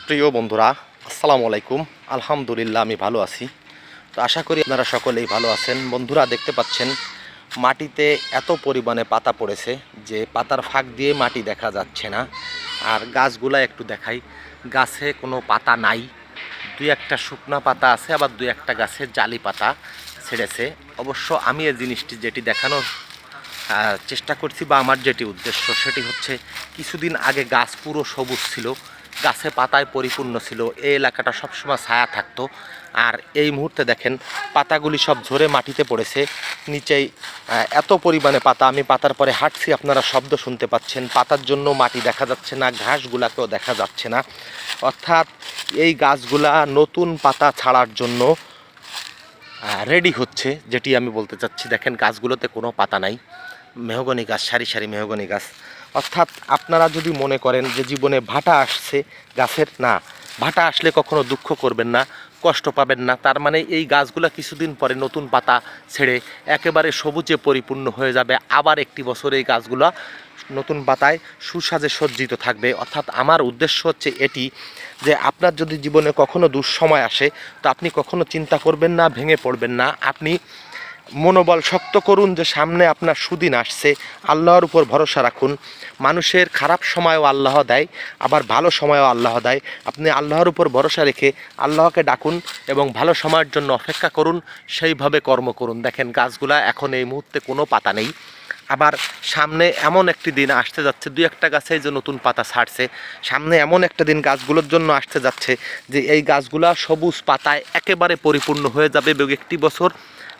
প্রিয় বন্ধুরা, আসসালামু আলাইকুম। আলহামদুলিল্লাহ আমি ভালো আছি। তো আশা করি আপনারা সকলেই ভালো আছেন। বন্ধুরা, দেখতে পাচ্ছেন মাটিতে এত পরিমাণে পাতা পড়েছে যে পাতার ফাঁক দিয়ে মাটি দেখা যাচ্ছে না। আর গাছগুলা একটু দেখাই, গাছে কোনো পাতা নাই। দুই একটা শুকনা পাতা আছে, আবার দুই একটা গাছে জালি পাতা ছেড়েছে। অবশ্য আমি এই জিনিসটি যেটি দেখানোর চেষ্টা করছি বা আমার যেটি উদ্দেশ্য সেটি হচ্ছে, কিছুদিন আগে গাছ পুরো সবুজ ছিল, গাছে পাতায় পরিপূর্ণ ছিল, এই এলাকাটা সবসময় ছায়া থাকতো। আর এই মুহূর্তে দেখেন পাতাগুলি সব ঝরে মাটিতে পড়েছে নিচেই। এত পরিমাণে পাতা, আমি পাতার পরে হাঁটছি, আপনারা শব্দ শুনতে পাচ্ছেন। পাতার জন্য মাটি দেখা যাচ্ছে না, ঘাসগুলাকেও দেখা যাচ্ছে না। অর্থাৎ এই গাছগুলা নতুন পাতা ছাড়ার জন্য রেডি হচ্ছে, যেটি আমি বলতে চাচ্ছি। দেখেন গাছগুলোতে কোনো পাতা নাই, মেহগনি গাছ, সারি সারি মেহগনি গাছ। অর্থাৎ আপনারা যদি মনে করেন যে জীবনে ভাটা আসছে গাছের, না, ভাটা আসলে কখনো দুঃখ করবেন না, কষ্ট পাবেন না। তার মানে এই গাছগুলো কিছুদিন পরে নতুন পাতা ছেড়ে একেবারে সবুজে পরিপূর্ণ হয়ে যাবে। আবার একটি বছর এই গাছগুলো নতুন পাতায় সুসাজে সজ্জিত থাকবে। অর্থাৎ আমার উদ্দেশ্য হচ্ছে এটি, যে আপনার যদি জীবনে কখনো দুঃসময় আসে তো আপনি কখনো চিন্তা করবেন না, ভেঙে পড়বেন না। আপনি মনোবল শক্ত করুন যে সামনে আপনার সুদিন আসছে। আল্লাহর উপর ভরসা রাখুন। মানুষের খারাপ সময়ও আল্লাহ দেয়, আবার ভালো সময়ও আল্লাহ দেয়। আপনি আল্লাহর উপর ভরসা রেখে আল্লাহকে ডাকুন এবং ভালো সময়ের জন্য অপেক্ষা করুন, সেইভাবে কর্ম করুন। দেখেন গাছগুলা এখন এই মুহূর্তে কোনো পাতা নেই। আবার সামনে এমন একটি দিন আসতে যাচ্ছে, দুই একটা গাছে যে নতুন পাতা ছাড়ছে, সামনে এমন একটা দিন গাছগুলোর জন্য আসতে যাচ্ছে যে এই গাছগুলা সবুজ পাতায় একেবারে পরিপূর্ণ হয়ে যাবে এবং একটি বছর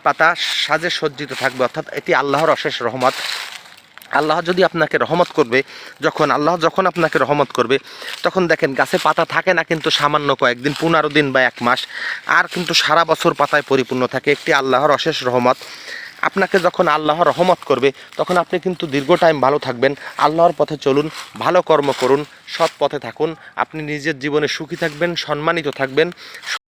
পাতা সাজে সজ্জিত থাকবে। অর্থাৎ এটি আল্লাহর অশেষ রহমত। আল্লাহ যদি আপনাকে রহমত করবে, যখন আপনাকে রহমত করবে, তখন দেখেন গাছে পাতা থাকে না কিন্তু সামান্য কয়েকদিন, 15 দিন বা 1 মাস, আর কিন্তু সারা বছর পাতায় পরিপূর্ণ থাকে। একটি আল্লাহর অশেষ রহমত। আপনাকে যখন আল্লাহ রহমত করবে তখন আপনি কিন্তু দীর্ঘ টাইম ভালো থাকবেন। আল্লাহর পথে চলুন, ভালো কর্ম করুন, সৎ পথে থাকুন। আপনি নিজের জীবনে সুখী থাকবেন, সম্মানিত থাকবেন।